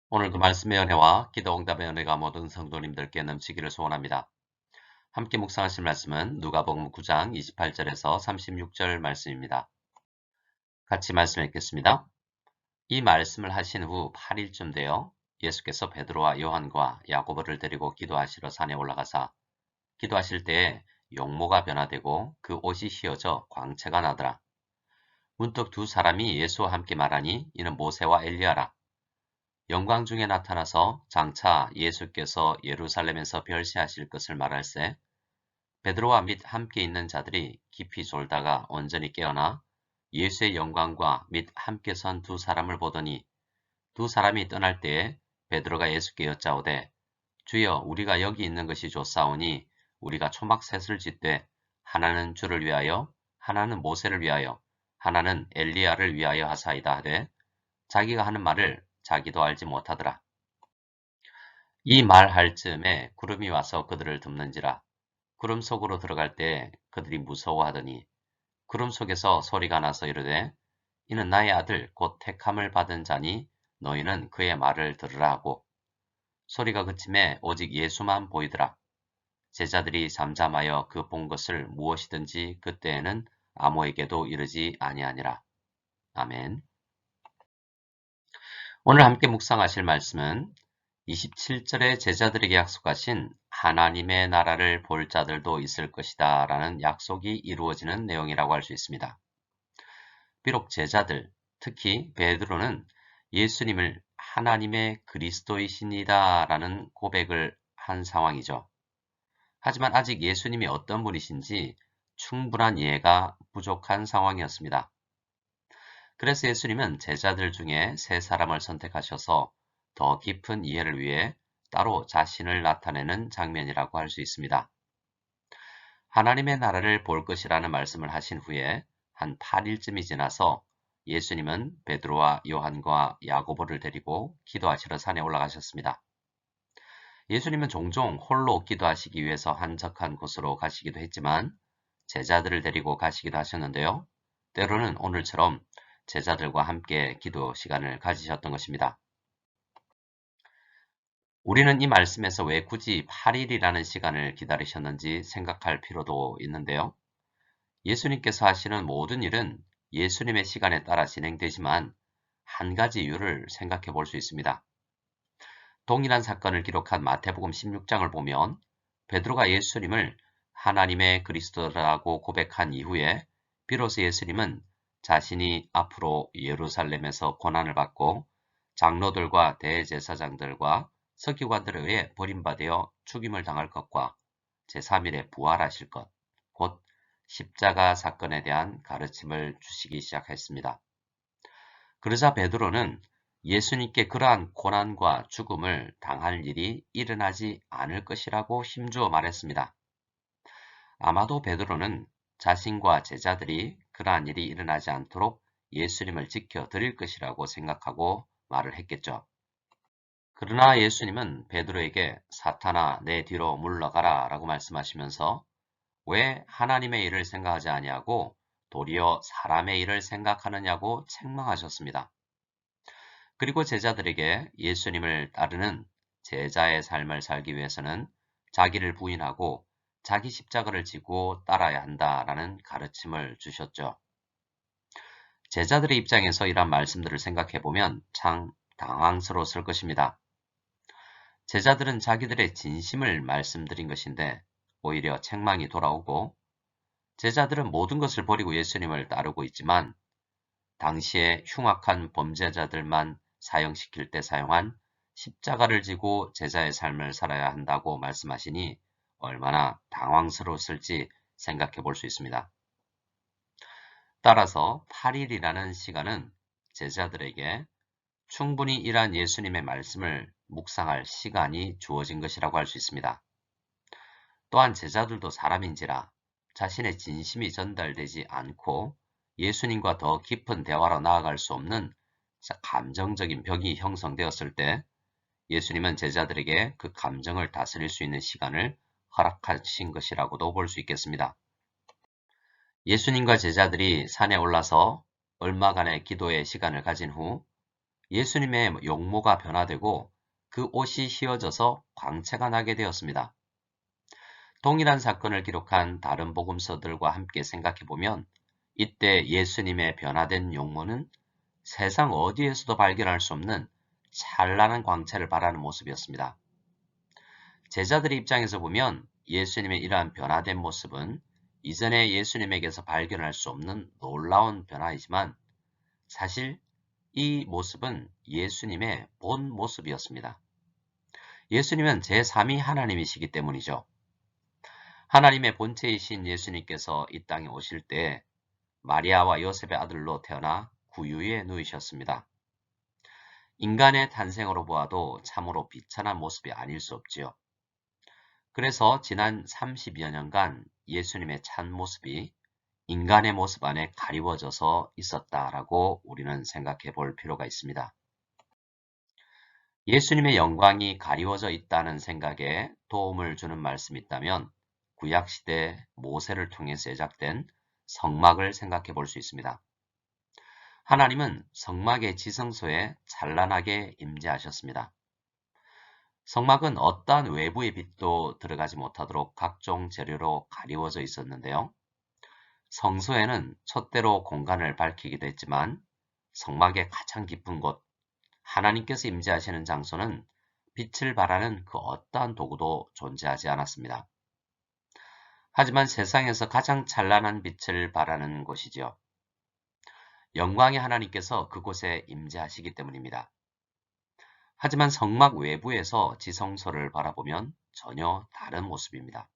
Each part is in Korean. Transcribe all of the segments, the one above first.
오늘도 말씀의 은혜와 기도 응답의 은혜가 모든 성도님들께 넘치기를 소원합니다. 함께 묵상하실 말씀은 누가복음 9장 28절에서 36절 말씀입니다. 같이 말씀 읽겠습니다. 이 말씀을 하신 후 8일쯤 되어 예수께서 베드로와 요한과 야고보를 데리고 기도하시러 산에 올라가사 기도하실 때에 용모가 변화되고 그 옷이 휘어져 광채가 나더라. 문득 두 사람이 예수와 함께 말하니 이는 모세와 엘리야라. 영광 중에 나타나서 장차 예수께서 예루살렘에서 별세하실 것을 말할세 베드로와 및 함께 있는 자들이 깊이 졸다가 온전히 깨어나 예수의 영광과 및 함께 선 두 사람을 보더니 두 사람이 떠날 때에 베드로가 예수께 여짜오되 주여 우리가 여기 있는 것이 좋사오니 우리가 초막셋을 짓되 하나는 주를 위하여 하나는 모세를 위하여 하나는 엘리야를 위하여 하사이다 하되 자기가 하는 말을 자기도 알지 못하더라. 이 말할 즈음에 구름이 와서 그들을 덮는지라. 구름 속으로 들어갈 때 그들이 무서워하더니 구름 속에서 소리가 나서 이르되 이는 나의 아들 곧 택함을 받은 자니 너희는 그의 말을 들으라 하고 소리가 그침에 오직 예수만 보이더라. 제자들이 잠잠하여 그 본 것을 무엇이든지 그때에는 아무에게도 이르지 아니하니라. 아멘. 오늘 함께 묵상하실 말씀은 27절에 제자들에게 약속하신 하나님의 나라를 볼 자들도 있을 것이다 라는 약속이 이루어지는 내용이라고 할 수 있습니다. 비록 제자들, 특히 베드로는 예수님을 하나님의 그리스도이십니다 라는 고백을 한 상황이죠. 하지만 아직 예수님이 어떤 분이신지 충분한 이해가 부족한 상황이었습니다. 그래서 예수님은 제자들 중에 세 사람을 선택하셔서 더 깊은 이해를 위해 따로 자신을 나타내는 장면이라고 할 수 있습니다. 하나님의 나라를 볼 것이라는 말씀을 하신 후에 한 8일쯤이 지나서 예수님은 베드로와 요한과 야고보를 데리고 기도하시러 산에 올라가셨습니다. 예수님은 종종 홀로 기도하시기 위해서 한적한 곳으로 가시기도 했지만 제자들을 데리고 가시기도 하셨는데요. 때로는 오늘처럼 제자들과 함께 기도 시간을 가지셨던 것입니다. 우리는 이 말씀에서 왜 굳이 8일이라는 시간을 기다리셨는지 생각할 필요도 있는데요. 예수님께서 하시는 모든 일은 예수님의 시간에 따라 진행되지만 한 가지 이유를 생각해 볼 수 있습니다. 동일한 사건을 기록한 마태복음 16장을 보면 베드로가 예수님을 하나님의 그리스도라고 고백한 이후에 비로소 예수님은 자신이 앞으로 예루살렘에서 고난을 받고 장로들과 대제사장들과 서기관들에 의해 버림받아 죽임을 당할 것과 제3일에 부활하실 것, 곧 십자가 사건에 대한 가르침을 주시기 시작했습니다. 그러자 베드로는 예수님께 그러한 고난과 죽음을 당할 일이 일어나지 않을 것이라고 힘주어 말했습니다. 아마도 베드로는 자신과 제자들이 그러한 일이 일어나지 않도록 예수님을 지켜드릴 것이라고 생각하고 말을 했겠죠. 그러나 예수님은 베드로에게 사탄아 내 뒤로 물러가라 라고 말씀하시면서 왜 하나님의 일을 생각하지 아니하고 도리어 사람의 일을 생각하느냐고 책망하셨습니다. 그리고 제자들에게 예수님을 따르는 제자의 삶을 살기 위해서는 자기를 부인하고 자기 십자가를 지고 따라야 한다라는 가르침을 주셨죠. 제자들의 입장에서 이런 말씀들을 생각해 보면 참 당황스러웠을 것입니다. 제자들은 자기들의 진심을 말씀드린 것인데 오히려 책망이 돌아오고 제자들은 모든 것을 버리고 예수님을 따르고 있지만 당시에 흉악한 범죄자들만 사형시킬 때 사용한 십자가를 지고 제자의 삶을 살아야 한다고 말씀하시니 얼마나 당황스러웠을지 생각해 볼 수 있습니다. 따라서 8일이라는 시간은 제자들에게 충분히 이러한 예수님의 말씀을 묵상할 시간이 주어진 것이라고 할 수 있습니다. 또한 제자들도 사람인지라 자신의 진심이 전달되지 않고 예수님과 더 깊은 대화로 나아갈 수 없는 감정적인 벽이 형성되었을 때 예수님은 제자들에게 그 감정을 다스릴 수 있는 시간을 허락하신 것이라고도 볼 수 있겠습니다. 예수님과 제자들이 산에 올라서 얼마간의 기도의 시간을 가진 후 예수님의 용모가 변화되고 그 옷이 휘어져서 광채가 나게 되었습니다. 동일한 사건을 기록한 다른 복음서들과 함께 생각해보면 이때 예수님의 변화된 용모는 세상 어디에서도 발견할 수 없는 찬란한 광채를 발하는 모습이었습니다. 제자들의 입장에서 보면 예수님의 이러한 변화된 모습은 이전에 예수님에게서 발견할 수 없는 놀라운 변화이지만 사실 이 모습은 예수님의 본 모습이었습니다. 예수님은 제3위 하나님이시기 때문이죠. 하나님의 본체이신 예수님께서 이 땅에 오실 때 마리아와 요셉의 아들로 태어나 구유에 누이셨습니다. 인간의 탄생으로 보아도 참으로 비천한 모습이 아닐 수 없지요. 그래서 지난 30여 년간 예수님의 참 모습이 인간의 모습 안에 가리워져서 있었다라고 우리는 생각해 볼 필요가 있습니다. 예수님의 영광이 가리워져 있다는 생각에 도움을 주는 말씀이 있다면 구약시대 모세를 통해 제작된 성막을 생각해 볼 수 있습니다. 하나님은 성막의 지성소에 찬란하게 임재하셨습니다. 성막은 어떠한 외부의 빛도 들어가지 못하도록 각종 재료로 가리워져 있었는데요. 성소에는 촛대로 공간을 밝히기도 했지만 성막의 가장 깊은 곳, 하나님께서 임재하시는 장소는 빛을 발하는 그 어떠한 도구도 존재하지 않았습니다. 하지만 세상에서 가장 찬란한 빛을 발하는 곳이지요. 영광의 하나님께서 그곳에 임재하시기 때문입니다. 하지만 성막 외부에서 지성소를 바라보면 전혀 다른 모습입니다.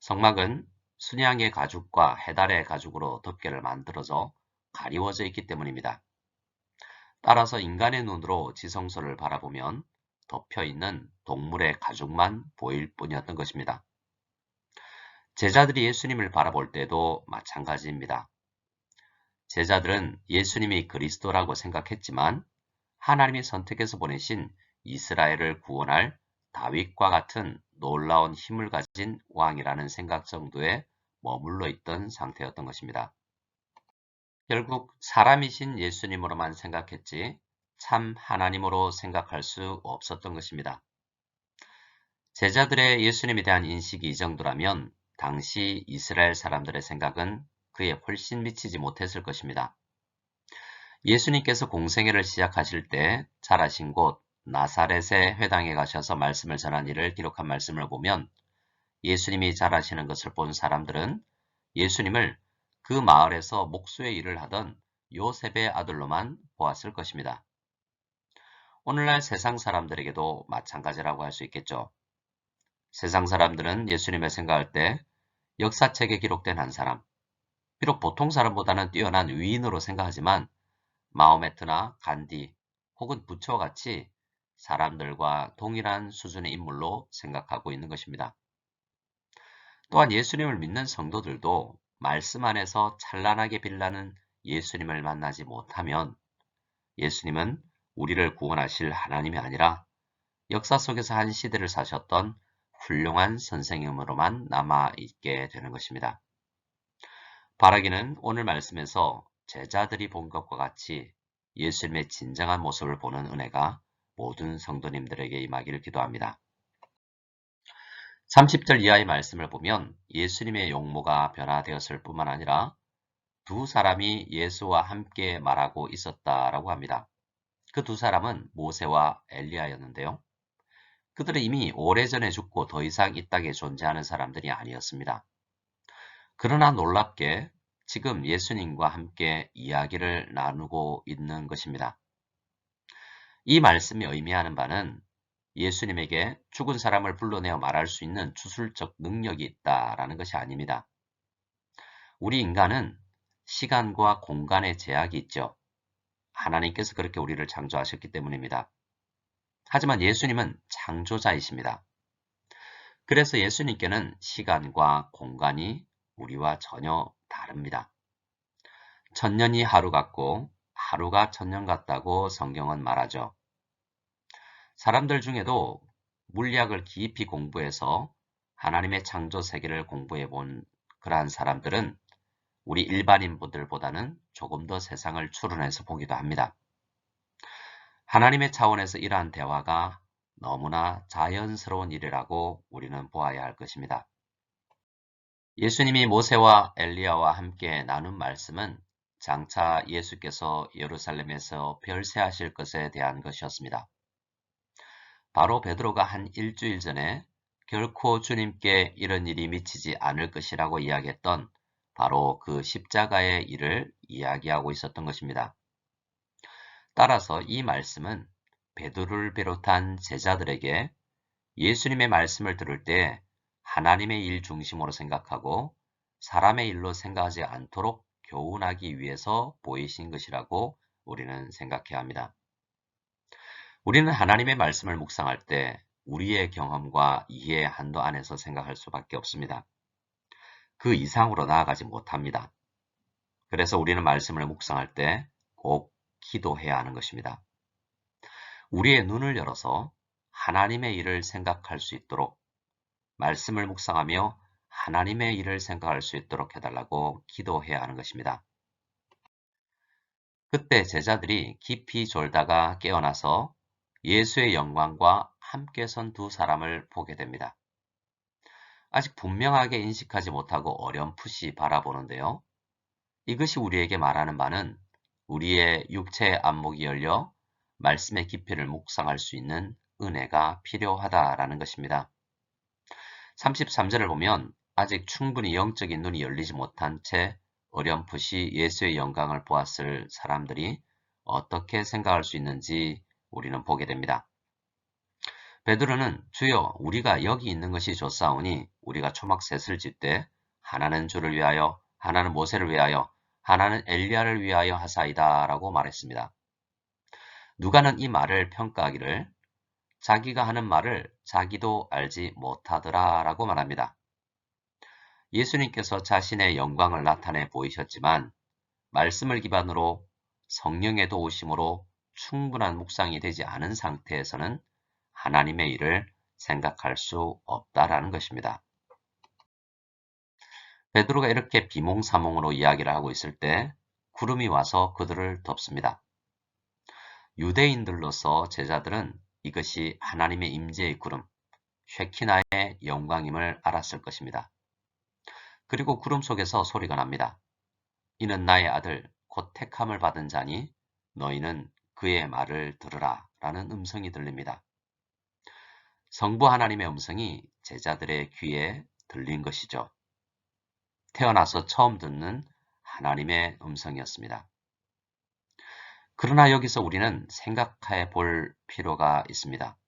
성막은 순양의 가죽과 해달의 가죽으로 덮개를 만들어서 가리워져 있기 때문입니다. 따라서 인간의 눈으로 지성소를 바라보면 덮여있는 동물의 가죽만 보일 뿐이었던 것입니다. 제자들이 예수님을 바라볼 때도 마찬가지입니다. 제자들은 예수님이 그리스도라고 생각했지만 하나님이 선택해서 보내신 이스라엘을 구원할 다윗과 같은 놀라운 힘을 가진 왕이라는 생각 정도에 머물러 있던 상태였던 것입니다. 결국 사람이신 예수님으로만 생각했지 참 하나님으로 생각할 수 없었던 것입니다. 제자들의 예수님에 대한 인식이 이 정도라면 당시 이스라엘 사람들의 생각은 그에 훨씬 미치지 못했을 것입니다. 예수님께서 공생애를 시작하실 때 자라신 곳 나사렛의 회당에 가셔서 말씀을 전한 일을 기록한 말씀을 보면 예수님이 자라시는 것을 본 사람들은 예수님을 그 마을에서 목수의 일을 하던 요셉의 아들로만 보았을 것입니다. 오늘날 세상 사람들에게도 마찬가지라고 할 수 있겠죠. 세상 사람들은 예수님을 생각할 때 역사책에 기록된 한 사람, 비록 보통 사람보다는 뛰어난 위인으로 생각하지만 마호메트나 간디 혹은 부처와 같이 사람들과 동일한 수준의 인물로 생각하고 있는 것입니다. 또한 예수님을 믿는 성도들도 말씀 안에서 찬란하게 빛나는 예수님을 만나지 못하면 예수님은 우리를 구원하실 하나님이 아니라 역사 속에서 한 시대를 사셨던 훌륭한 선생님으로만 남아있게 되는 것입니다. 바라기는 오늘 말씀에서 제자들이 본 것과 같이 예수님의 진정한 모습을 보는 은혜가 모든 성도님들에게 임하기를 기도합니다. 30절 이하의 말씀을 보면 예수님의 용모가 변화되었을 뿐만 아니라 두 사람이 예수와 함께 말하고 있었다라고 합니다. 그 두 사람은 모세와 엘리야였는데요. 그들은 이미 오래전에 죽고 더 이상 이 땅에 존재하는 사람들이 아니었습니다. 그러나 놀랍게 지금 예수님과 함께 이야기를 나누고 있는 것입니다. 이 말씀이 의미하는 바는 예수님에게 죽은 사람을 불러내어 말할 수 있는 주술적 능력이 있다라는 것이 아닙니다. 우리 인간은 시간과 공간의 제약이 있죠. 하나님께서 그렇게 우리를 창조하셨기 때문입니다. 하지만 예수님은 창조자이십니다. 그래서 예수님께는 시간과 공간이 우리와 전혀 다릅니다. 천년이 하루 같고 하루가 천년 같다고 성경은 말하죠. 사람들 중에도 물리학을 깊이 공부해서 하나님의 창조 세계를 공부해 본 그러한 사람들은 우리 일반인분들보다는 조금 더 세상을 추론해서 보기도 합니다. 하나님의 차원에서 이러한 대화가 너무나 자연스러운 일이라고 우리는 보아야 할 것입니다. 예수님이 모세와 엘리야와 함께 나눈 말씀은 장차 예수께서 예루살렘에서 별세하실 것에 대한 것이었습니다. 바로 베드로가 한 일주일 전에 결코 주님께 이런 일이 미치지 않을 것이라고 이야기했던 바로 그 십자가의 일을 이야기하고 있었던 것입니다. 따라서 이 말씀은 베드로를 비롯한 제자들에게 예수님의 말씀을 들을 때 하나님의 일 중심으로 생각하고 사람의 일로 생각하지 않도록 교훈하기 위해서 보이신 것이라고 우리는 생각해야 합니다. 우리는 하나님의 말씀을 묵상할 때 우리의 경험과 이해의 한도 안에서 생각할 수밖에 없습니다. 그 이상으로 나아가지 못합니다. 그래서 우리는 말씀을 묵상할 때 꼭 기도해야 하는 것입니다. 우리의 눈을 열어서 하나님의 일을 생각할 수 있도록 말씀을 묵상하며 하나님의 일을 생각할 수 있도록 해달라고 기도해야 하는 것입니다. 그때 제자들이 깊이 졸다가 깨어나서 예수의 영광과 함께 선 두 사람을 보게 됩니다. 아직 분명하게 인식하지 못하고 어렴풋이 바라보는데요. 이것이 우리에게 말하는 바는 우리의 육체의 안목이 열려 말씀의 깊이를 묵상할 수 있는 은혜가 필요하다라는 것입니다. 33절을 보면 아직 충분히 영적인 눈이 열리지 못한 채 어렴풋이 예수의 영광을 보았을 사람들이 어떻게 생각할 수 있는지 우리는 보게 됩니다. 베드로는 주여 우리가 여기 있는 것이 좋사오니 우리가 초막셋을 짓되 하나는 주를 위하여 하나는 모세를 위하여 하나는 엘리야를 위하여 하사이다 라고 말했습니다. 누가는 이 말을 평가하기를 자기가 하는 말을 자기도 알지 못하더라 라고 말합니다. 예수님께서 자신의 영광을 나타내 보이셨지만 말씀을 기반으로 성령의 도우심으로 충분한 묵상이 되지 않은 상태에서는 하나님의 일을 생각할 수 없다라는 것입니다. 베드로가 이렇게 비몽사몽으로 이야기를 하고 있을 때 구름이 와서 그들을 덮습니다. 유대인들로서 제자들은 이것이 하나님의 임재의 구름, 쉐키나의 영광임을 알았을 것입니다. 그리고 구름 속에서 소리가 납니다. 이는 나의 아들 곧 택함을 받은 자니 너희는 그의 말을 들으라 라는 음성이 들립니다. 성부 하나님의 음성이 제자들의 귀에 들린 것이죠. 태어나서 처음 듣는 하나님의 음성이었습니다. 그러나 여기서 우리는 생각해 볼 필요가 있습니다.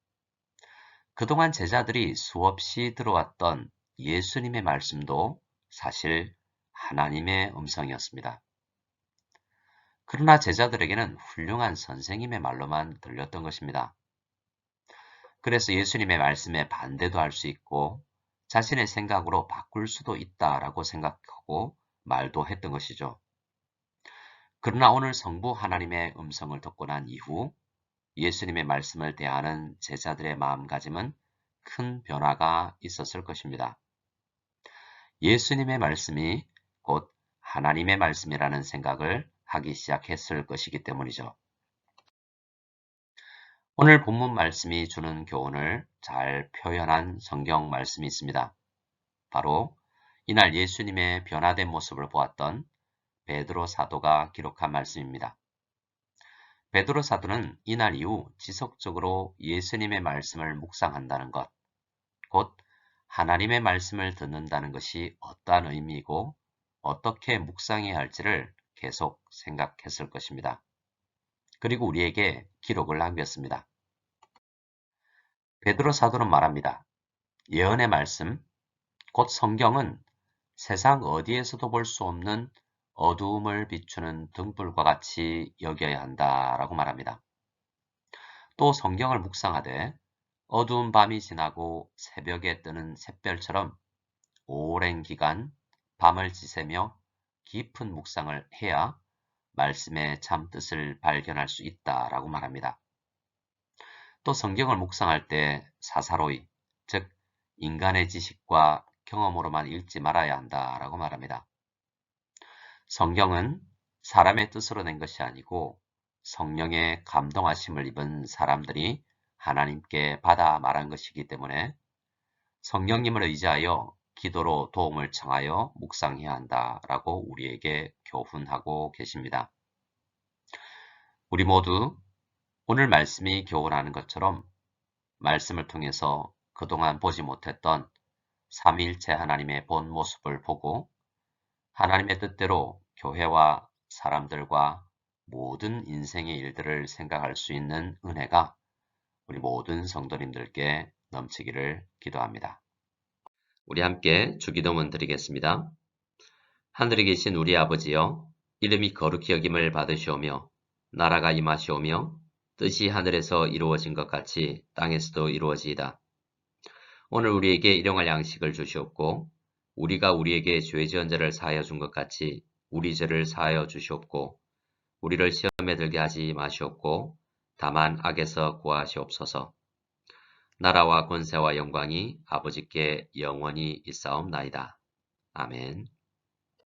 그동안 제자들이 수없이 들어왔던 예수님의 말씀도 사실 하나님의 음성이었습니다. 그러나 제자들에게는 훌륭한 선생님의 말로만 들렸던 것입니다. 그래서 예수님의 말씀에 반대도 할 수 있고 자신의 생각으로 바꿀 수도 있다라고 생각하고 말도 했던 것이죠. 그러나 오늘 성부 하나님의 음성을 듣고 난 이후 예수님의 말씀을 대하는 제자들의 마음가짐은 큰 변화가 있었을 것입니다. 예수님의 말씀이 곧 하나님의 말씀이라는 생각을 하기 시작했을 것이기 때문이죠. 오늘 본문 말씀이 주는 교훈을 잘 표현한 성경 말씀이 있습니다. 바로 이날 예수님의 변화된 모습을 보았던 베드로 사도가 기록한 말씀입니다. 베드로 사도는 이날 이후 지속적으로 예수님의 말씀을 묵상한다는 것, 곧 하나님의 말씀을 듣는다는 것이 어떠한 의미이고 어떻게 묵상해야 할지를 계속 생각했을 것입니다. 그리고 우리에게 기록을 남겼습니다. 베드로 사도는 말합니다. 예언의 말씀, 곧 성경은 세상 어디에서도 볼 수 없는 어두움을 비추는 등불과 같이 여겨야 한다라고 말합니다. 또 성경을 묵상하되 어두운 밤이 지나고 새벽에 뜨는 샛별처럼 오랜 기간 밤을 지새며 깊은 묵상을 해야 말씀의 참 뜻을 발견할 수 있다라고 말합니다. 또 성경을 묵상할 때 사사로이, 즉 인간의 지식과 경험으로만 읽지 말아야 한다라고 말합니다. 성경은 사람의 뜻으로 낸 것이 아니고 성령의 감동하심을 입은 사람들이 하나님께 받아 말한 것이기 때문에 성령님을 의지하여 기도로 도움을 청하여 묵상해야 한다라고 우리에게 교훈하고 계십니다. 우리 모두 오늘 말씀이 교훈하는 것처럼 말씀을 통해서 그동안 보지 못했던 삼위일체 하나님의 본 모습을 보고 하나님의 뜻대로 교회와 사람들과 모든 인생의 일들을 생각할 수 있는 은혜가 우리 모든 성도님들께 넘치기를 기도합니다. 우리 함께 주기도문 드리겠습니다. 하늘에 계신 우리 아버지여, 이름이 거룩히 여김을 받으시오며 나라가 임하시오며 뜻이 하늘에서 이루어진 것 같이 땅에서도 이루어지이다. 오늘 우리에게 일용할 양식을 주시옵고 우리가 우리에게 죄 지은 자를 사하여 준 것 같이 우리 죄를 사하여 주시옵고 우리를 시험에 들게 하지 마시옵고 다만 악에서 구하시옵소서. 나라와 권세와 영광이 아버지께 영원히 있사옵나이다. 아멘.